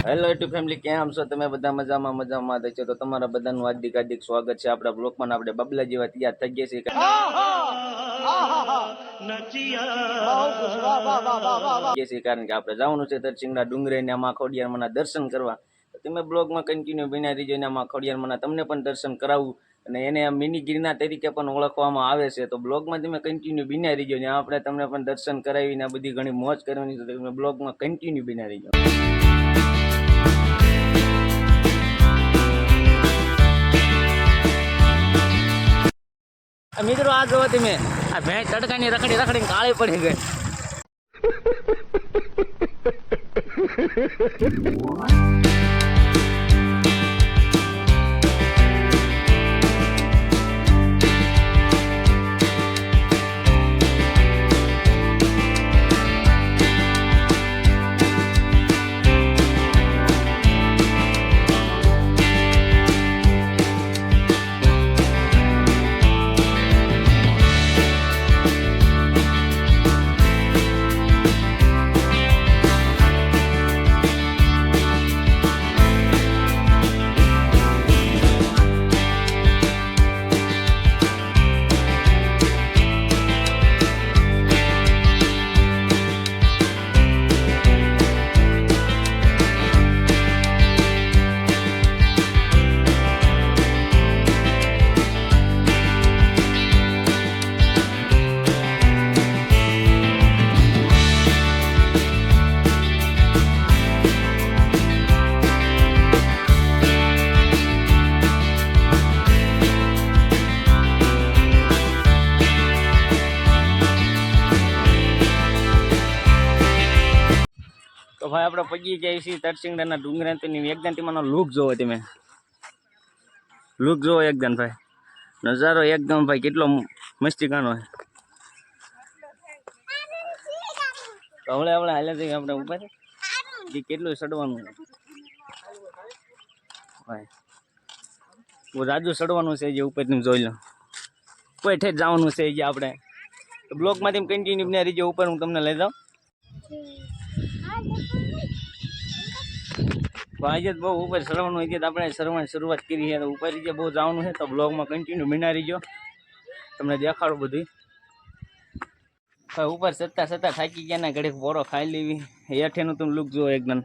Hello YouTube family, કેમ છો તમે? બધા મજામાં છો તો તમારા બધાનું હાર્દિક સ્વાગત છે આપણા બ્લોગમાં. આપણે બબલા જેવા તૈયાર થઈ ગયા છીએ કારણ કે આપણે જવાનું છે તરસિંગડા ડુંગરે ને આમાં ખોડિયારમાંના દર્શન કરવા. તમે બ્લોગમાં કન્ટિન્યુ બન્યા રહીજો ને આમાં ખોડિયારમાંના તમને પણ દર્શન કરાવું અને એને મિની ગિરનાર તરીકે પણ ઓળખવામાં આવે છે. તો બ્લોગમાં તમે કન્ટિન્યુ બન્યા રહીજો ને આપણે તમને પણ દર્શન કરાવીને આ બધી ઘણી મોજ કરવાની છે. તમે બ્લોગમાં કન્ટિન્યુ બન્યા રહીજો. મિત્રો આ જોવો તમે, આ ભેંસ તડકાની રખડીને કાળી પડી ગઈ. તો ભાઈ આપણે પગી જાય છીએ તરસિંગડાના ડુંગરાની એકદમ લુક જોવો તમે, લુક જોવો એકદમ ભાઈ, નજારો એકદમ ભાઈ કેટલો મસ્તીકાનો હોય. તો હમણાં આપણે હાલે જઈએ આપણે ઉપર, કેટલું ચડવાનું ભાઈ, બહુ રાજુ ચડવાનું છે જે ઉપર તમે જોઈ લો. કોઈ ઠેઠ જવાનું છે જે આપણે બ્લોકમાંથી કન્ટિન્યુ બને રહીજો. ઉપર હું તમને લઈ જાઉં. આજે બહુ ઉપર ચડવાનું હોય છે, આપણે ચડવાની શરૂઆત કરી છે. ઉપર જે બહુ જવાનું છે તો બ્લોગમાં કન્ટિન્યુ બના રહીજો, તમને દેખાડું બધું. ઉપર સત્તા થાકી ગયા ને ઘડીક બોરો ખાઈ લેવી. હેઠેનું તમે લુક જુઓ એકદમ.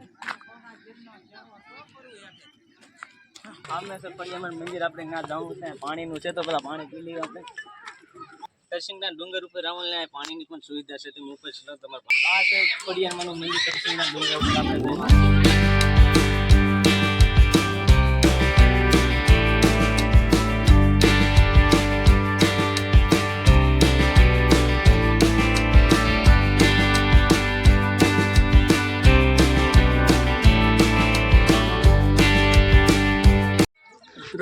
મંદિર આપણે ના જવાનું છે, પાણીનું છે તો પેલા પાણી પી લઈએ આપણે. તરસિંગડા ડુંગર ઉપર આવવાને પાણીની પણ સુવિધા છે. તમે ઉપર તમારે આ છે ખોડિયારમાંનું મંદિર તરસિંગડા ડુંગર ઉપર આપણે.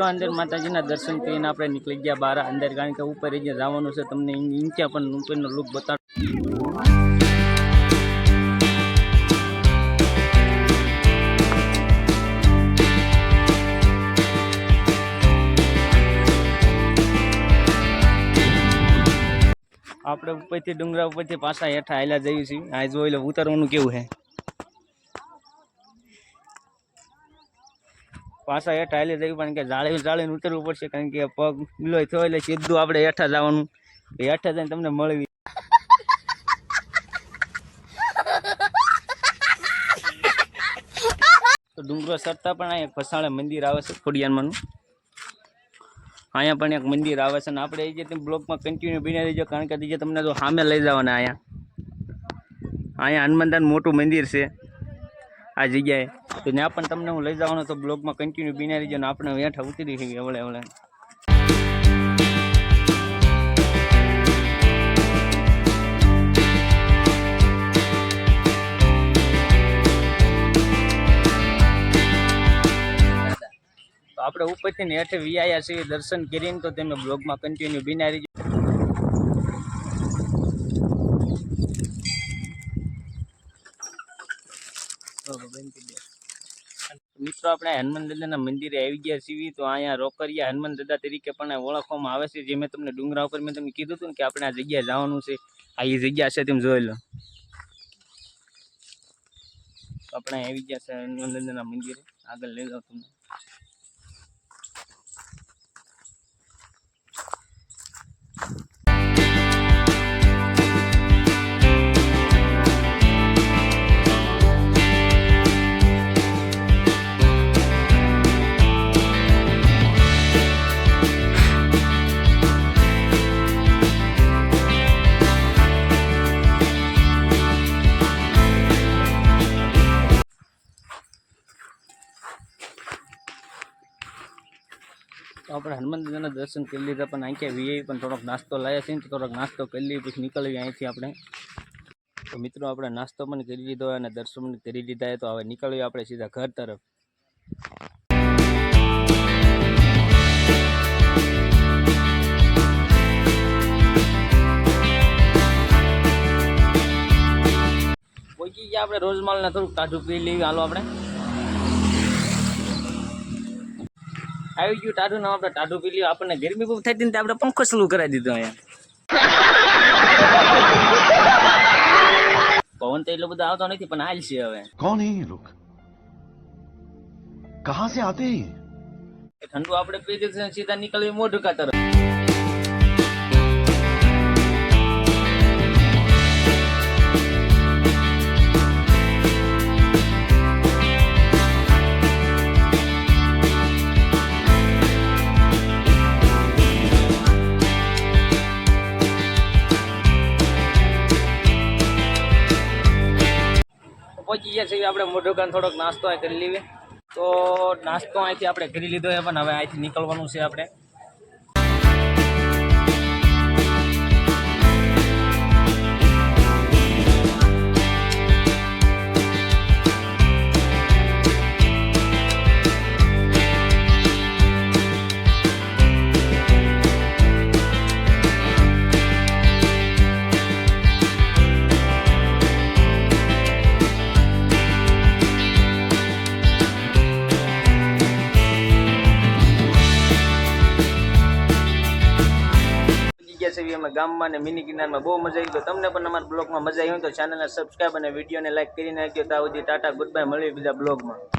અંદર માતાજીના દર્શન કરીને આપણે નીકળી ગયા બહાર અંદર, કારણ કે ઉપર જે જવાનું છે તમને ઈંચા પણ ઉપરનો લુક બતાડ. આપણે ઉપરથી ડુંગરા ઉપરથી પાછા હેઠા હાલ્યા જઈએ છીએ. આ જોઈ લો ઉતરવાનું કેવું છે. પાછા હેઠા હાલી જવું કારણ કે જાળીને ઉતરવું પડશે, કારણ કે પગ મિલોય થયો એટલે સીધું આપણે હેઠા જવાનું. હેઠા જઈને તમને મળવી. તો ડુંગરો ચડતા પણ અહીંયા ફસાણે મંદિર આવે છે ખોડિયારમાંનું. અહીંયા પણ એક મંદિર આવે છે ને આપણે એ જે તમે બ્લોકમાં કન્ટિન્યુ બની રહીજો, કારણ કે જે તમને જો સામે લઈ જવાના. અહીંયા હનુમાનદાન મોટું મંદિર છે આ જગ્યાએ, તો ત્યાં પણ તમને હું લઈ જવાનો. તો બ્લોગમાં કન્ટિન્યુ બિના રહીજો ને આપણે હેઠા ઉતરી શકીએ હવળે. તો આપણે ઉપરથી ને હેઠે વિયાયા છીએ દર્શન કરીને, તો તમે બ્લોગમાં કન્ટિન્યુ બિના રહીજો. મિત્રો આપણે હનુમાન દાદાના મંદિરે આવી ગયા છીએ. તો અહીંયા રોકરિયા હનુમાન દાદા તરીકે પણ ઓળખવામાં આવે છે. જે મેં તમને ડુંગરા ઉપર મેં તમને કીધું હતું ને કે આપણે આ જગ્યાએ જવાનું છે. આ એ જગ્યા છે, તમે જોઈ લો. તો આપણે આવી ગયા છે હનુમાનદાદાના મંદિરે, આગળ લઈ જાઉં તમને. તો આપણે હનુમાન દાદાના દર્શન કરી લીધા, પણ અહીંયા વીઆઈ પણ થોડોક નાસ્તો લાવ્યા છે ને, થોડોક નાસ્તો કરી લઈએ પછી નીકળીએ અહીંથી આપણે. તો મિત્રો આપણે નાસ્તો પણ કરી લીધો અને દર્શન પણ કરી લીધા, તો હવે નીકળીએ આપણે સીધા ઘર તરફ. પહોંચી ગયા આપણે રોજમાલને થોડુંક ટાઢું પી લઈએ. હાલો આપણે આવી ગયું ટાઢું, ના આપણે ટાઢું પી લઈએ. આપણને ગરમી બહુ થતી ને આપણે પંખો ચાલુ કરાવી દીધો અહીંયા. પવન તો એટલો બધો આવતો નથી, પણ હાલ છે હવે. કોણ હે ये लोग, कहां से आते हैं? ઠંડુ આપણે પી દીધું, સીધા નીકળીએ મોઢુકા તરફ. પહોંચી ગયા છીએ આપણે મોઢુકાન, થોડોક નાસ્તો કરી લઈએ. તો નાસ્તો અહીંથી આપણે કરી લીધો છે, પણ હવે અહીંથી નીકળવાનું છે આપણે. અમે ગામમાં ને મિની ગિરનારમાં બહુ મજા આવી. તો તમને પણ અમારા બ્લોગમાં મજા આવી હોય તો ચેનલને સબસ્ક્રાઈબ અને વિડીયોને લાઈક કરીને નાખજો. ત્યાં સુધી ટાટા ગુડ બાય, મળીએ બીજા બ્લોગમાં.